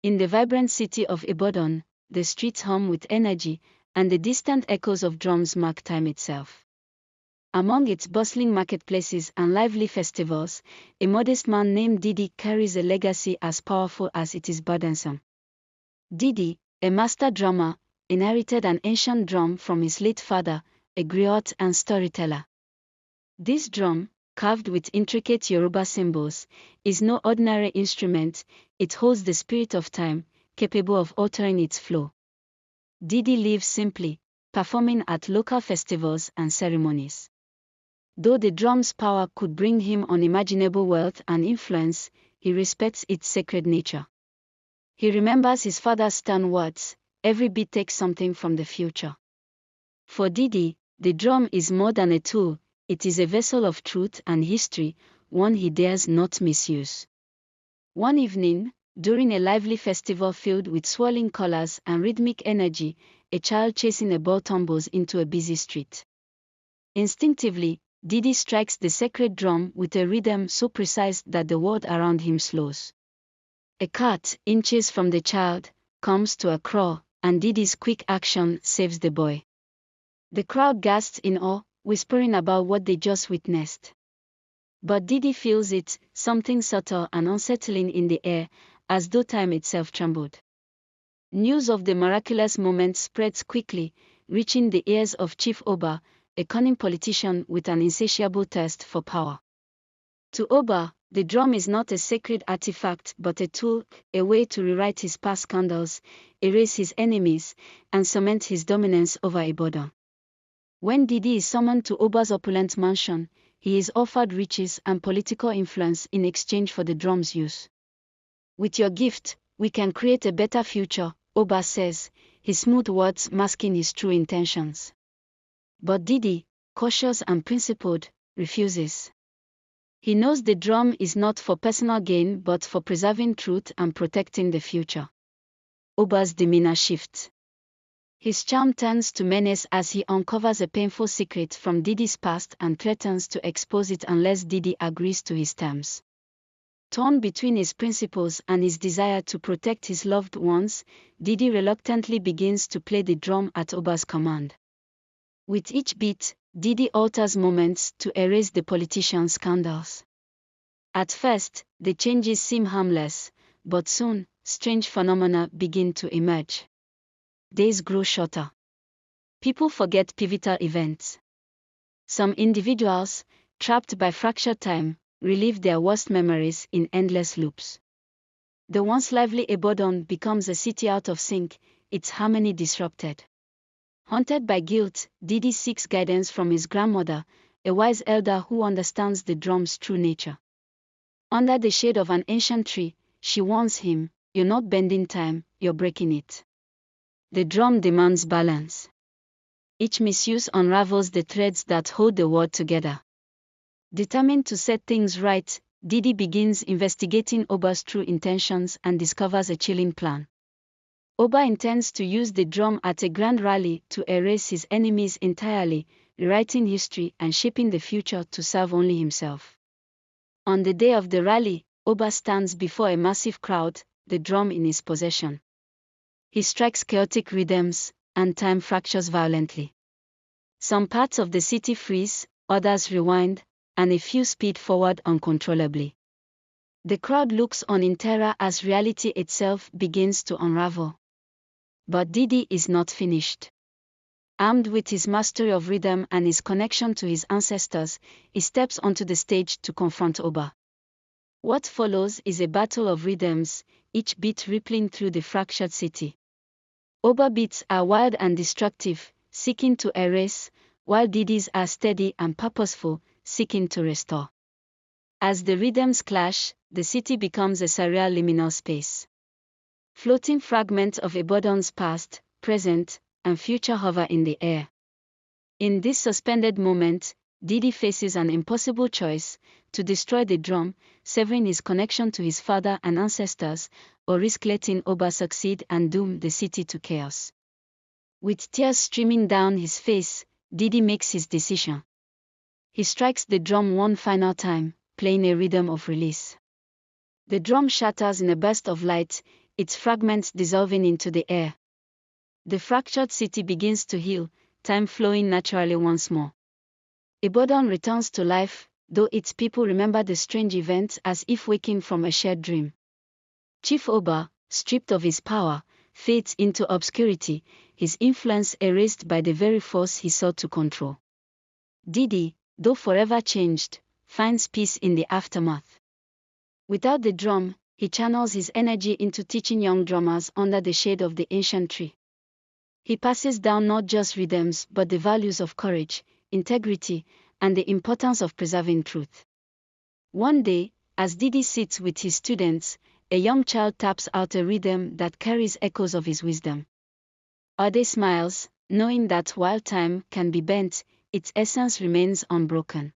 In the vibrant city of Ibadan, the streets hum with energy, and the distant echoes of drums mark time itself. Among its bustling marketplaces and lively festivals, a modest man named Didi carries a legacy as powerful as it is burdensome. Didi, a master drummer, inherited an ancient drum from his late father, a griot and storyteller. This drum, carved with intricate Yoruba symbols, is no ordinary instrument. It holds the spirit of time, capable of altering its flow. Didi lives simply, performing at local festivals and ceremonies. Though the drum's power could bring him unimaginable wealth and influence, he respects its sacred nature. He remembers his father's stern words, "Every beat takes something from the future." For Didi, the drum is more than a tool, it is a vessel of truth and history, one he dares not misuse. One evening, during a lively festival filled with swirling colors and rhythmic energy, a child chasing a ball tumbles into a busy street. Instinctively, Didi strikes the sacred drum with a rhythm so precise that the world around him slows. A cart, inches from the child, comes to a crawl, and Didi's quick action saves the boy. The crowd gasps in awe, whispering about what they just witnessed. But Didi feels it, something subtle and unsettling in the air, as though time itself trembled. News of the miraculous moment spreads quickly, reaching the ears of Chief Oba, a cunning politician with an insatiable thirst for power. To Oba, the drum is not a sacred artifact but a tool, a way to rewrite his past scandals, erase his enemies, and cement his dominance over Ibadan. When Didi is summoned to Oba's opulent mansion, he is offered riches and political influence in exchange for the drum's use. "With your gift, we can create a better future," Oba says, his smooth words masking his true intentions. But Didi, cautious and principled, refuses. He knows the drum is not for personal gain but for preserving truth and protecting the future. Oba's demeanor shifts. His charm turns to menace as he uncovers a painful secret from Didi's past and threatens to expose it unless Didi agrees to his terms. Torn between his principles and his desire to protect his loved ones, Didi reluctantly begins to play the drum at Oba's command. With each beat, Didi alters moments to erase the politician's scandals. At first, the changes seem harmless, but soon, strange phenomena begin to emerge. Days grow shorter. People forget pivotal events. Some individuals, trapped by fractured time, relive their worst memories in endless loops. The once lively Ibadan becomes a city out of sync, its harmony disrupted. Haunted by guilt, Didi seeks guidance from his grandmother, a wise elder who understands the drum's true nature. Under the shade of an ancient tree, she warns him, "You're not bending time, you're breaking it." The drum demands balance. Each misuse unravels the threads that hold the world together. Determined to set things right, Didi begins investigating Oba's true intentions and discovers a chilling plan. Oba intends to use the drum at a grand rally to erase his enemies entirely, rewriting history and shaping the future to serve only himself. On the day of the rally, Oba stands before a massive crowd, the drum in his possession. He strikes chaotic rhythms, and time fractures violently. Some parts of the city freeze, others rewind, and a few speed forward uncontrollably. The crowd looks on in terror as reality itself begins to unravel. But Didi is not finished. Armed with his mastery of rhythm and his connection to his ancestors, he steps onto the stage to confront Oba. What follows is a battle of rhythms, each beat rippling through the fractured city. Oba beats are wild and destructive, seeking to erase, while Didi's are steady and purposeful, seeking to restore. As the rhythms clash, the city becomes a surreal liminal space. Floating fragments of Ibadan's past, present, and future hover in the air. In this suspended moment, Didi faces an impossible choice: to destroy the drum, severing his connection to his father and ancestors, or risk letting Oba succeed and doom the city to chaos. With tears streaming down his face, Didi makes his decision. He strikes the drum one final time, playing a rhythm of release. The drum shatters in a burst of light, its fragments dissolving into the air. The fractured city begins to heal, time flowing naturally once more. Ibadan returns to life, though its people remember the strange event as if waking from a shared dream. Chief Oba, stripped of his power, fades into obscurity, his influence erased by the very force he sought to control. Didi, though forever changed, finds peace in the aftermath. Without the drum, he channels his energy into teaching young drummers under the shade of the ancient tree. He passes down not just rhythms but the values of courage, integrity, and the importance of preserving truth. One day, as Didi sits with his students, a young child taps out a rhythm that carries echoes of his wisdom. Ade smiles, knowing that while time can be bent, its essence remains unbroken.